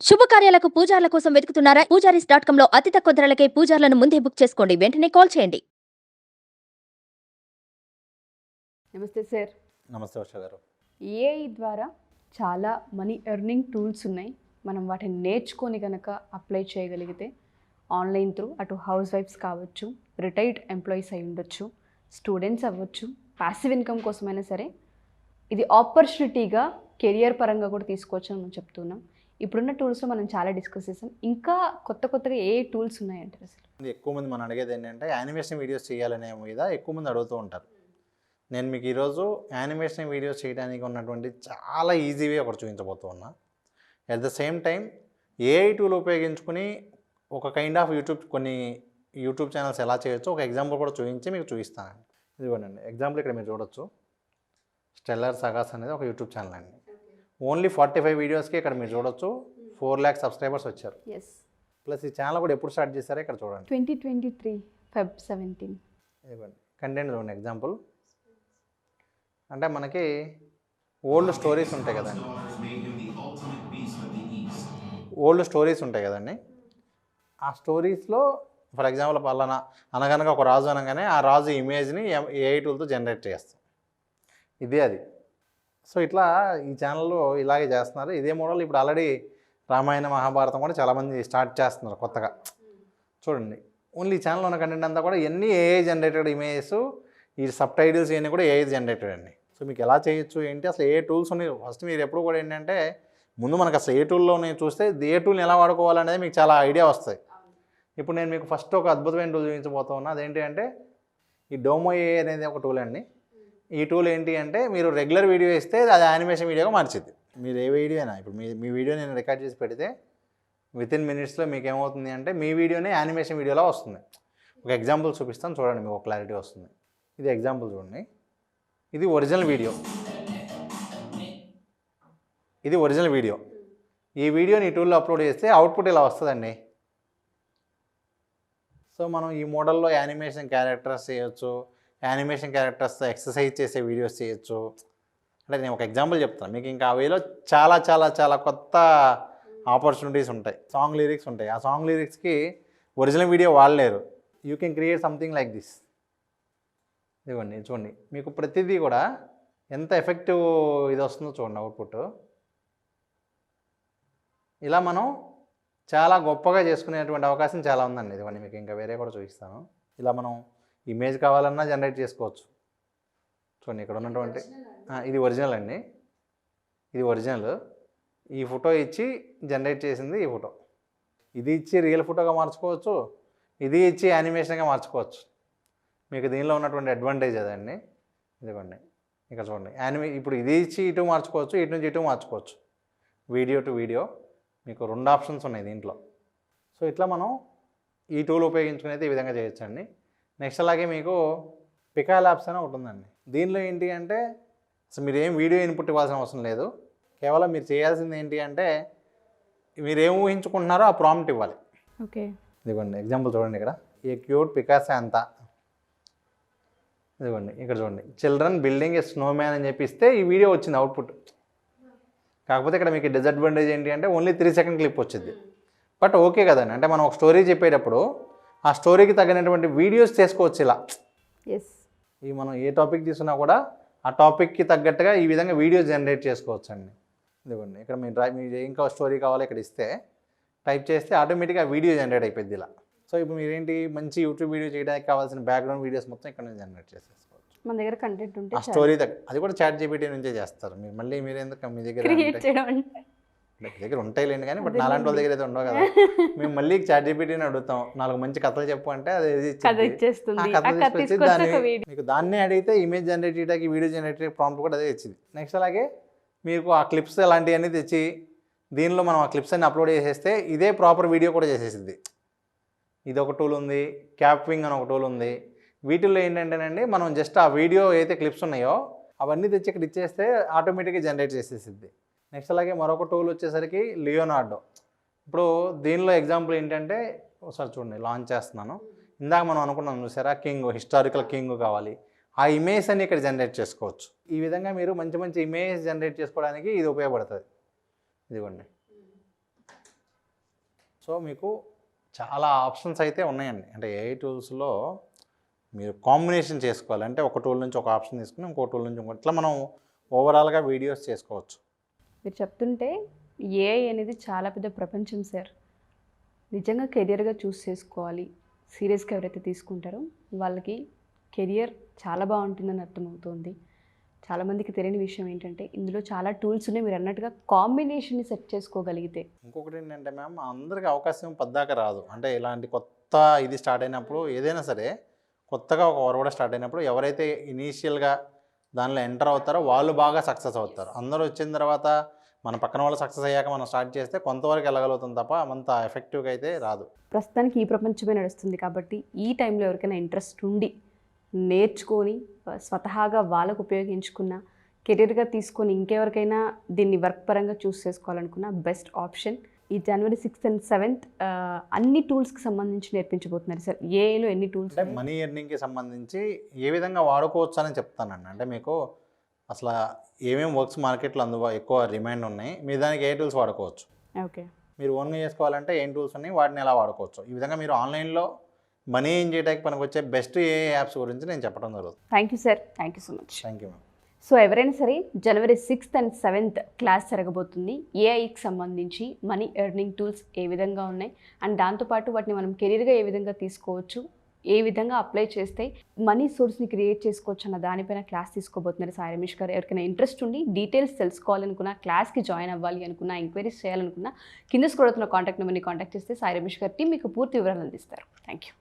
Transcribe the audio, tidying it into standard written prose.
శుభకార్యాలకు పూజార్ల కోసం వెతుకుతున్నారా? పూజారీస్.com లో అతి తక్కువ ధరలకే పూజార్లను ముందే బుక్ చేసుకోండి. వెంటనే కాల్ చేయండి. నమస్తే సార్. నమస్తే వర్ష గారు. ఏఐ ద్వారా చాలా మనీ ఎర్నింగ్ టూల్స్ ఉన్నాయి. మనం వాటిని నేర్చుకొని కనుక అప్లై చేయగలిగితే ఆన్లైన్ త్రూ అటు హౌస్ వైఫ్స్ కావచ్చు, రిటైర్డ్ ఎంప్లాయీస్ అయి ఉండొచ్చు, స్టూడెంట్స్ అవ్వచ్చు, ప్యాసివ్ ఇన్కమ్ కోసమైనా సరే ఇది ఆపర్చునిటీగా కెరియర్ పరంగా కూడా తీసుకోవచ్చు అని మనం చెప్తున్నాం. ఇప్పుడున్న టూల్స్లో మనం చాలా డిస్కస్ చేసాం. ఇంకా కొత్తగా ఏ టూల్స్ ఉన్నాయంటారు అసలు? ఎక్కువ మంది మనం అడిగేది ఏంటంటే యానిమేషన్ వీడియోస్ చేయాలనే మీద ఎక్కువ మంది అడుగుతూ ఉంటారు. నేను మీకు ఈరోజు యానిమేషన్ వీడియోస్ చేయడానికి ఉన్నటువంటి చాలా ఈజీ వే ఒకటి చూపించబోతూ ఉన్నా. At the same time AI tool ఉపయోగించుకుని ఒక కైండ్ ఆఫ్ కొన్ని యూట్యూబ్ ఛానల్స్ ఎలా చేయొచ్చో ఒక ఎగ్జాంపుల్ కూడా చూపించి మీకు చూపిస్తానండి. ఇదిగోనండి ఎగ్జాంపుల్ ఇక్కడ మీరు చూడొచ్చు. స్టెల్లర్ సగాస్ అనేది ఒక యూట్యూబ్ ఛానల్ అండి. ఓన్లీ 45 వీడియోస్కి ఇక్కడ మీరు చూడొచ్చు 4 lakhs సబ్స్క్రైబర్స్ వచ్చారు. ప్లస్ ఈ ఛానల్ కూడా ఎప్పుడు స్టార్ట్ చేశారో ఇక్కడ చూడండి. 2023 Feb 17. ఇవ్వండి కంటెంట్ చూడండి. ఎగ్జాంపుల్ అంటే మనకి ఓల్డ్ స్టోరీస్ ఉంటాయి కదండి. ఆ స్టోరీస్లో ఫర్ ఎగ్జాంపుల్ పలానా అనగనగా ఒక రాజు అనగానే ఆ రాజు ఇమేజ్ని ఏఐ టూల్తో జనరేట్ చేస్తాం. ఇదే అది. సో ఇట్లా ఈ ఛానల్లో ఇలాగే చేస్తున్నారు. ఇదే మోడల్ ఇప్పుడు ఆల్రెడీ రామాయణ మహాభారతం కూడా చాలామంది స్టార్ట్ చేస్తున్నారు కొత్తగా. చూడండి ఓన్లీ ఈ ఛానల్లో ఉన్న కంటెంట్ అంతా కూడా ఎన్ని ఏఐ జనరేటెడ్ ఇమేజెస్, ఈ సబ్ టైటిల్స్ ఇవన్నీ కూడా ఏఐ జనరేటెడ్ అండి. సో మీకు ఎలా చేయొచ్చు ఏంటి, అసలు ఏ టూల్స్ ఉన్నాయి, ఫస్ట్ మీరు ఎప్పుడు కూడా ఏంటంటే ముందు మనకు అసలు ఏ టూల్లో నేను చూస్తే ఏ టూల్ని ఎలా వాడుకోవాలనేది మీకు చాలా ఐడియా వస్తాయి. ఇప్పుడు నేను మీకు ఫస్ట్ ఒక అద్భుతమైన టూల్ చూపించబోతూ ఉన్నా. అదేంటి అంటే ఈ డోమో ఏఐ అనేది ఒక టూల్ అండి. ఈ టూల్ ఏంటి అంటే మీరు రెగ్యులర్ వీడియో ఇస్తే అది యానిమేషన్ వీడియోగా మార్చిద్ది. మీరు ఏ వీడియో అయినా ఇప్పుడు మీ వీడియో నేను రికార్డ్ చేసి పెడితే వితిన్ మినిట్స్లో మీకు ఏమవుతుంది అంటే మీ వీడియోనే యానిమేషన్ వీడియోలా వస్తుంది. ఒక ఎగ్జాంపుల్ చూపిస్తాను చూడండి, మీకు ఒక క్లారిటీ వస్తుంది. ఇది ఎగ్జాంపుల్ చూడండి. ఇది ఒరిజినల్ వీడియో. ఈ వీడియోని ఈ టూల్లో అప్లోడ్ చేస్తే అవుట్పుట్ ఇలా వస్తుందండి. సో మనం ఈ మోడల్లో యానిమేషన్ క్యారెక్టర్స్ చేయొచ్చు, యానిమేషన్ క్యారెక్టర్స్తో ఎక్సర్సైజ్ చేసే వీడియోస్ చేయొచ్చు. అంటే నేను ఒక ఎగ్జాంపుల్ చెప్తాను మీకు. ఇంకా ఆ వేలో చాలా చాలా చాలా కొత్త ఆపర్చునిటీస్ ఉంటాయి. సాంగ్ లిరిక్స్ ఉంటాయి. ఆ సాంగ్ లిరిక్స్కి ఒరిజినల్ వీడియో వాడలేరు. You can create something like this. ఇదిగోండి చూడండి, మీకు ప్రతిదీ కూడా ఎంత ఎఫెక్టివ్ ఇది వస్తుందో చూడండి అవుట్పుట్. ఇలా మనం చాలా గొప్పగా చేసుకునేటువంటి అవకాశం చాలా ఉందండి. ఇదిగోండి మీకు ఇంకా వేరే కూడా చూపిస్తాను. ఇలా మనం ఇమేజ్ కావాలన్నా జనరేట్ చేసుకోవచ్చు. చూడండి ఇక్కడ ఉన్నటువంటి ఇది ఒరిజినల్ అండి. ఇది ఒరిజినల్. ఈ ఫోటో ఇచ్చి జనరేట్ చేసింది ఈ ఫోటో. ఇది ఇచ్చి రియల్ ఫోటోగా మార్చుకోవచ్చు, ఇది ఇచ్చి యానిమేషన్గా మార్చుకోవచ్చు. మీకు దీనిలో ఉన్నటువంటి అడ్వాంటేజ్ అదండి. ఇదిగోండి ఇక్కడ చూడండి ఇప్పుడు ఇది ఇచ్చి ఇటు మార్చుకోవచ్చు, ఇటు నుంచి ఇటు మార్చుకోవచ్చు. వీడియో టు వీడియో మీకు 2 ఆప్షన్స్ ఉన్నాయి దీంట్లో. సో ఇట్లా మనం ఈ టూల్ ఉపయోగించుకుని అయితే ఈ విధంగా చేయొచ్చండి. నెక్స్ట్ అలాగే మీకు పికా ల్యాబ్స్ అని ఒకటి ఉందండి. దీనిలో ఏంటి అంటే అసలు మీరు ఏం వీడియో ఇన్పుట్ ఇవ్వాల్సిన అవసరం లేదు. కేవలం మీరు చేయాల్సింది ఏంటి అంటే మీరు ఏం ఊహించుకుంటున్నారో ఆ ప్రాంప్ట్ ఇవ్వాలి. ఓకే, ఇదిగోండి ఎగ్జాంపుల్ చూడండి. ఇక్కడ ఏ క్యూట్ పికాసే అంతా. ఇదిగోండి ఇక్కడ చూడండి, చిల్డ్రన్ బిల్డింగ్ ఏ స్నోమ్యాన్ అని చెప్పిస్తే ఈ వీడియో వచ్చింది అవుట్పుట్. కాకపోతే ఇక్కడ మీకు డిసడ్వాంటేజ్ ఏంటి అంటే ఓన్లీ 3 సెకండ్ క్లిప్ వచ్చింది. బట్ ఓకే కదండి, అంటే మనం ఒక స్టోరీ చెప్పేటప్పుడు ఆ స్టోరీకి తగినటువంటి వీడియోస్ చేసుకోవచ్చు. ఇలా ఈ మనం ఏ టాపిక్ తీసుకున్నా కూడా ఆ టాపిక్కి తగ్గట్టుగా ఈ విధంగా వీడియోస్ జనరేట్ చేసుకోవచ్చు అండి. ఇదిగోండి ఇక్కడ మీరు ఇంకా స్టోరీ కావాలో ఇక్కడ ఇస్తే టైప్ చేస్తే ఆటోమేటిక్గా వీడియో జనరేట్ అయిపోద్ది ఇలా. సో ఇప్పుడు మీరేంటి మంచి యూట్యూబ్ వీడియో చేయడానికి కావాల్సిన బ్యాక్గ్రౌండ్ వీడియోస్ మొత్తం ఇక్కడ నుంచి జనరేట్ చేసేసుకోవచ్చు. మన దగ్గర కంటెంట్ ఉంటే ఆ స్టోరీ అది కూడా చాట్ జీపీటీ నుంచే చేస్తారు. మీరు మళ్ళీ మీరెందుకు మీ దగ్గర ఉంటాయిలేండి కానీ బట్ నాలాంటి వాళ్ళ దగ్గర అయితే ఉండవు కదా. మేము మళ్ళీ చాట్ జీపీటీని అడుగుతాం 4 మంచి కథలు చెప్పు అంటే అది తీసుకొచ్చి దాన్ని అడిగితే ఇమేజ్ జనరేట్ చేయడానికి వీడియో జనరేట్ ప్రాంప్ట్ కూడా అదే ఇచ్చింది. నెక్స్ట్ అలాగే మీకు ఆ క్లిప్స్ అలాంటివన్నీ తెచ్చి దీనిలో మనం ఆ క్లిప్స్ అన్ని అప్లోడ్ చేసేస్తే ఇదే ప్రాపర్ వీడియో కూడా చేసేసింది. ఇది ఒక టూల్ ఉంది, క్యాప్వింగ్ అని ఒక టూల్ ఉంది. వీటిల్లో ఏంటంటేనండి మనం జస్ట్ ఆ వీడియో అయితే క్లిప్స్ ఉన్నాయో అవన్నీ తెచ్చి ఇక్కడ ఇచ్చేస్తే ఆటోమేటిక్గా జనరేట్ చేసేసిద్ది. నెక్స్ట్ అలాగే మరొక టూల్ వచ్చేసరికి లియోనార్డో. ఇప్పుడు దీనిలో ఎగ్జాంపుల్ ఏంటంటే ఒకసారి చూడండి, లాంచ్ చేస్తున్నాను. ఇందాక మనం అనుకున్నాం చూసారా, హిస్టారికల్ కింగ్ కావాలి, ఆ ఇమేజ్ అన్ని ఇక్కడ జనరేట్ చేసుకోవచ్చు. ఈ విధంగా మీరు మంచి మంచి ఇమేజ్ జనరేట్ చేసుకోవడానికి ఇది ఉపయోగపడుతుంది. ఇదిగోండి సో మీకు చాలా ఆప్షన్స్ అయితే ఉన్నాయండి. అంటే ఏఐ టూల్స్లో మీరు కాంబినేషన్ చేసుకోవాలి. అంటే ఒక టూల్ నుంచి ఒక ఆప్షన్ తీసుకుని ఇంకో టూల్ నుంచి ఇంకో, ఇట్లా మనం ఓవరాల్గా వీడియోస్ చేసుకోవచ్చు. మీరు చెప్తుంటే ఏఐ అనేది చాలా పెద్ద ప్రపంచం సార్. నిజంగా కెరియర్గా చూస్ చేసుకోవాలి, సీరియస్గా ఎవరైతే తీసుకుంటారో వాళ్ళకి కెరియర్ చాలా బాగుంటుందని అర్థమవుతుంది. చాలామందికి తెలియని విషయం ఏంటంటే ఇందులో చాలా టూల్స్ ఉన్నాయి. మీరు అన్నట్టుగా కాంబినేషన్ని సెట్ చేసుకోగలిగితే. ఇంకొకటి ఏంటంటే మ్యామ్, అందరికీ అవకాశం పద్దాక రాదు. అంటే ఇలాంటి కొత్త ఇది స్టార్ట్ అయినప్పుడు ఏదైనా సరే కొత్తగా ఒక వరవడ స్టార్ట్ అయినప్పుడు ఎవరైతే ఇనీషియల్గా దానిలో ఎంటర్ అవుతారో వాళ్ళు బాగా సక్సెస్ అవుతారు. అందరూ వచ్చిన తర్వాత మన పక్కన వాళ్ళు సక్సెస్ అయ్యాక మనం స్టార్ట్ చేస్తే కొంతవరకు వెళ్ళగలుగుతాం తప్ప అంత ఎఫెక్టివ్గా అయితే రాదు. ప్రస్తుతానికి ఈ ప్రపంచమే నడుస్తుంది కాబట్టి ఈ టైంలో ఎవరికైనా ఇంట్రెస్ట్ ఉండి నేర్చుకొని స్వతహాగా వాళ్ళకు ఉపయోగించుకున్న, కెరీర్గా తీసుకొని ఇంకెవరికైనా దీన్ని వర్క్ పరంగా చూస్ చేసుకోవాలనుకున్న బెస్ట్ ఆప్షన్. ఈ జనవరి 6th and 7th అన్ని టూల్స్కి సంబంధించి నేర్పించబోతున్నారు సార్. ఏఐలో ఎన్ని టూల్స్ అంటే మనీ ఎర్నింగ్కి సంబంధించి ఏ విధంగా వాడుకోవచ్చు అని చెప్తానండి. అంటే మీకు అసలు ఏమేమి వర్క్స్ మార్కెట్లో ఎక్కువ రిమైండ్ ఉన్నాయి, మీరు దానికి ఏ టూల్స్ వాడుకోవచ్చు, ఓకే, మీరు ఓన్గా చేసుకోవాలంటే ఏం టూల్స్ ఉన్నాయి, వాటిని ఎలా వాడుకోవచ్చు, ఈ విధంగా మీరు ఆన్లైన్లో మనీ ఏం చేయడానికి పనికి వచ్చే బెస్ట్ ఏ యాప్స్ గురించి నేను చెప్పడం జరుగుతుంది. Thank you sir, thank you so much. Thank you ma'am. So ఎవరైనా సరే జనవరి 6th and 7th క్లాస్ జరగబోతుంది. ఏఐకి సంబంధించి మనీ ఎర్నింగ్ టూల్స్ ఏ విధంగా ఉన్నాయి అండ్ దాంతోపాటు వాటిని మనం కెరీర్గా ఏ విధంగా తీసుకోవచ్చు, ఏ విధంగా అప్లై చేస్తే మనీ సోర్స్ని క్రియేట్ చేసుకోవచ్చు అన్న దానిపైన క్లాస్ తీసుకోబోతున్నారు సాయి రమేష్ గారు. ఎవరికైనా ఇంట్రెస్ట్ ఉండి డీటెయిల్స్ తెలుసుకోవాలనుకున్నా, క్లాస్కి జాయిన్ అవ్వాలి అనుకున్నా, ఎంక్వైరీస్ చేయాలనుకున్నా కింద స్క్రోల్ అవుతున్న కాంటాక్ట్ నెంబర్ని కాంటాక్ట్ చేస్తే సాయి రమేష్ గారి టీం మీకు పూర్తి వివరాలు అందిస్తారు. Thank you.